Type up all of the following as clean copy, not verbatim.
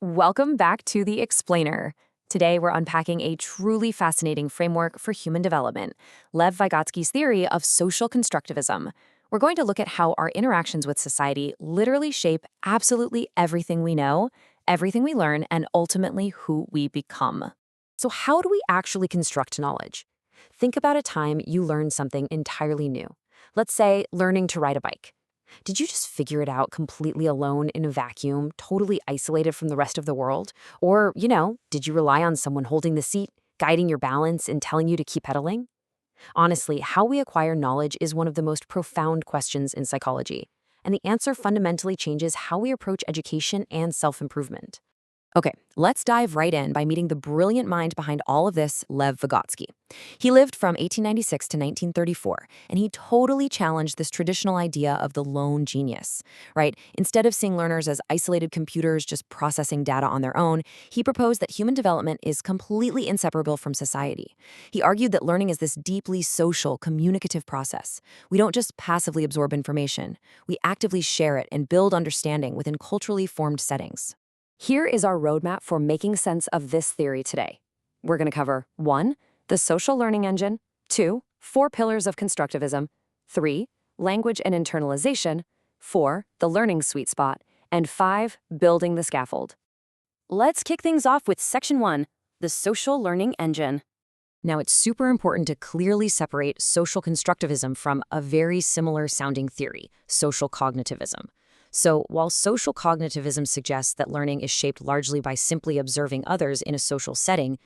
Welcome back to The Explainer. Today, we're unpacking a truly fascinating framework for human development, Lev Vygotsky's theory of social constructivism. We're going to look at how our interactions with society literally shape absolutely everything we know, everything we learn, and ultimately who we become. So how do we actually construct knowledge? Think about a time you learned something entirely new. Let's say learning to ride a bike. Did you just figure it out completely alone in a vacuum, totally isolated from the rest of the world? Or, did you rely on someone holding the seat, guiding your balance, and telling you to keep pedaling? Honestly, how we acquire knowledge is one of the most profound questions in psychology, and the answer fundamentally changes how we approach education and self-improvement. Okay, let's dive right in by meeting the brilliant mind behind all of this, Lev Vygotsky. He lived from 1896 to 1934, and he totally challenged this traditional idea of the lone genius, right? Instead of seeing learners as isolated computers just processing data on their own, he proposed that human development is completely inseparable from society. He argued that learning is this deeply social, communicative process. We don't just passively absorb information. We actively share it and build understanding within culturally formed settings. Here is our roadmap for making sense of this theory today. We're going to cover 1. The social learning engine, 2. 4 pillars of constructivism, 3. Language and internalization, 4. The learning sweet spot, and 5. Building the scaffold. Let's kick things off with Section 1, the social learning engine. Now, it's super important to clearly separate social constructivism from a very similar sounding theory, social cognitivism. So, while social cognitivism suggests that learning is shaped largely by simply observing others in a social setting,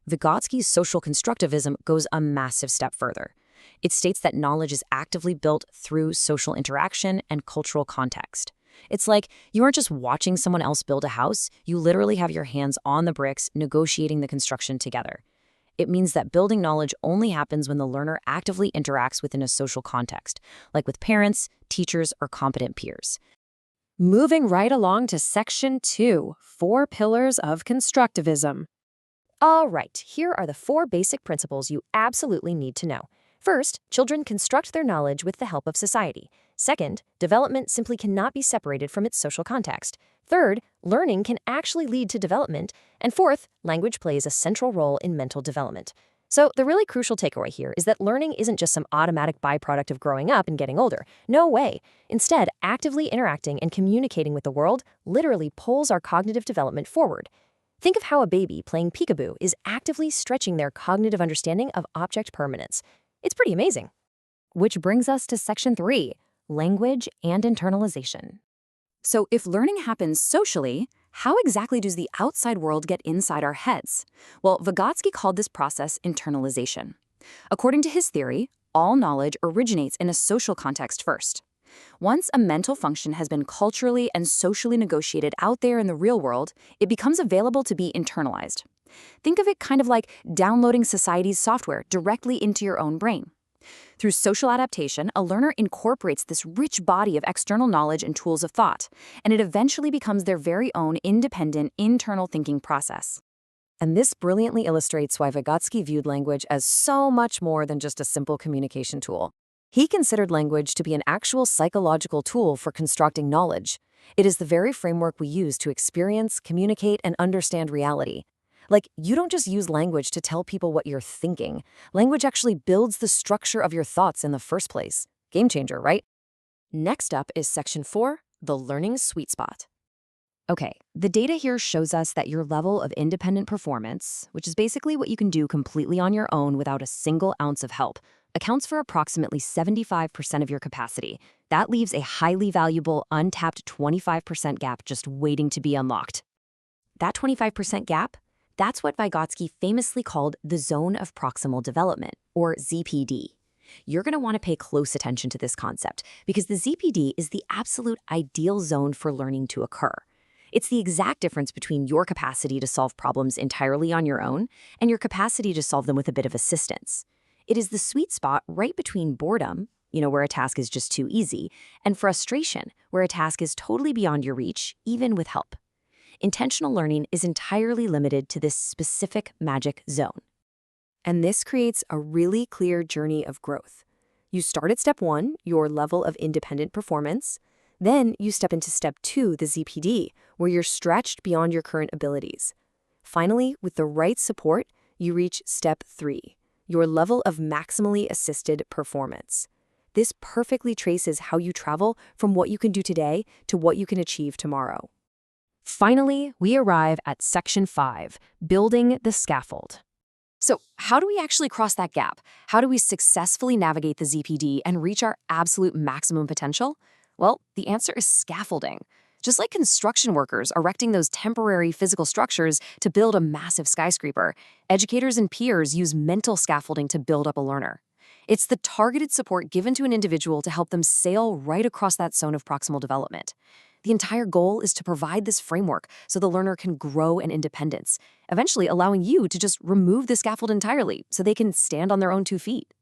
Vygotsky's social constructivism goes a massive step further. It states that knowledge is actively built through social interaction and cultural context. It's like you aren't just watching someone else build a house, you literally have your hands on the bricks, negotiating the construction together. It means that building knowledge only happens when the learner actively interacts within a social context, like with parents, teachers, or competent peers. Moving right along to Section 2, 4 pillars of constructivism. All right, here are the 4 basic principles you absolutely need to know. First, children construct their knowledge with the help of society. Second, development simply cannot be separated from its social context. Third, learning can actually lead to development. And fourth, language plays a central role in mental development. So the really crucial takeaway here is that learning isn't just some automatic byproduct of growing up and getting older. No way. Instead, actively interacting and communicating with the world literally pulls our cognitive development forward. Think of how a baby playing peekaboo is actively stretching their cognitive understanding of object permanence. It's pretty amazing. Which brings us to Section 3, language and internalization. So if learning happens socially, how exactly does the outside world get inside our heads? Well, Vygotsky called this process internalization. According to his theory, all knowledge originates in a social context first. Once a mental function has been culturally and socially negotiated out there in the real world, it becomes available to be internalized. Think of it kind of like downloading society's software directly into your own brain. Through social adaptation, a learner incorporates this rich body of external knowledge and tools of thought, and it eventually becomes their very own independent internal thinking process. And this brilliantly illustrates why Vygotsky viewed language as so much more than just a simple communication tool. He considered language to be an actual psychological tool for constructing knowledge. It is the very framework we use to experience, communicate, and understand reality. Like, you don't just use language to tell people what you're thinking. Language actually builds the structure of your thoughts in the first place. Game changer, right? Next up is Section 4, the learning sweet spot. Okay, the data here shows us that your level of independent performance, which is basically what you can do completely on your own without a single ounce of help, accounts for approximately 75% of your capacity. That leaves a highly valuable, untapped 25% gap just waiting to be unlocked. That 25% gap? That's what Vygotsky famously called the Zone of Proximal Development, or ZPD. You're going to want to pay close attention to this concept because the ZPD is the absolute ideal zone for learning to occur. It's the exact difference between your capacity to solve problems entirely on your own and your capacity to solve them with a bit of assistance. It is the sweet spot right between boredom, where a task is just too easy, and frustration, where a task is totally beyond your reach, even with help. Intentional learning is entirely limited to this specific magic zone. And this creates a really clear journey of growth. You start at step 1, your level of independent performance. Then you step into step 2, the ZPD, where you're stretched beyond your current abilities. Finally, with the right support, you reach step 3, your level of maximally assisted performance. This perfectly traces how you travel from what you can do today to what you can achieve tomorrow. Finally, we arrive at section 5, building the scaffold. So, how do we actually cross that gap? How do we successfully navigate the ZPD and reach our absolute maximum potential? Well, the answer is scaffolding. Just like construction workers erecting those temporary physical structures to build a massive skyscraper, educators and peers use mental scaffolding to build up a learner. It's the targeted support given to an individual to help them sail right across that zone of proximal development. The entire goal is to provide this framework so the learner can grow in independence, eventually allowing you to just remove the scaffold entirely so they can stand on their own 2 feet.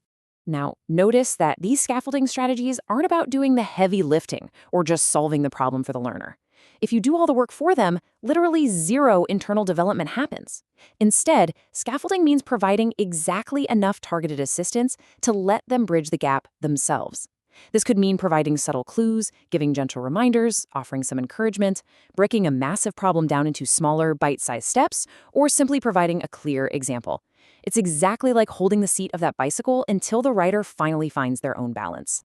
Now, notice that these scaffolding strategies aren't about doing the heavy lifting or just solving the problem for the learner. If you do all the work for them, literally zero internal development happens. Instead, scaffolding means providing exactly enough targeted assistance to let them bridge the gap themselves. This could mean providing subtle clues, giving gentle reminders, offering some encouragement, breaking a massive problem down into smaller, bite-sized steps, or simply providing a clear example. It's exactly like holding the seat of that bicycle until the rider finally finds their own balance.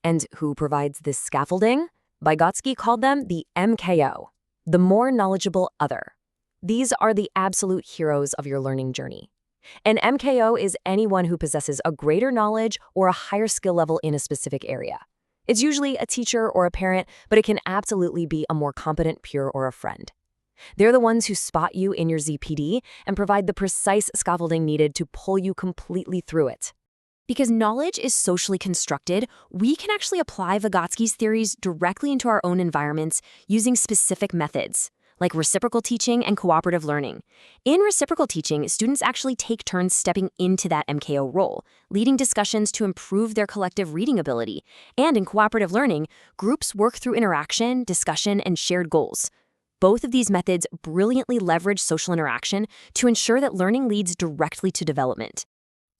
And who provides this scaffolding? Vygotsky called them the MKO, the more knowledgeable other. These are the absolute heroes of your learning journey. An MKO is anyone who possesses a greater knowledge or a higher skill level in a specific area. It's usually a teacher or a parent, but it can absolutely be a more competent peer or a friend. They're the ones who spot you in your ZPD and provide the precise scaffolding needed to pull you completely through it. Because knowledge is socially constructed, we can actually apply Vygotsky's theories directly into our own environments using specific methods, like reciprocal teaching and cooperative learning. In reciprocal teaching, students actually take turns stepping into that MKO role, leading discussions to improve their collective reading ability. And in cooperative learning, groups work through interaction, discussion, and shared goals. Both of these methods brilliantly leverage social interaction to ensure that learning leads directly to development.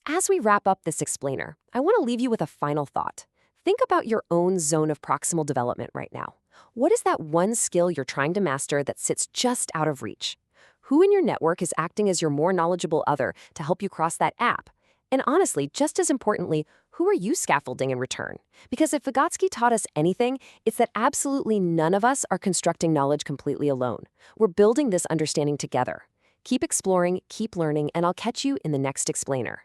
As we wrap up this explainer, I want to leave you with a final thought. Think about your own zone of proximal development right now. What is that one skill you're trying to master that sits just out of reach? Who in your network is acting as your more knowledgeable other to help you cross that gap? And honestly, just as importantly, who are you scaffolding in return? Because if Vygotsky taught us anything, it's that absolutely none of us are constructing knowledge completely alone. We're building this understanding together. Keep exploring, keep learning, and I'll catch you in the next explainer.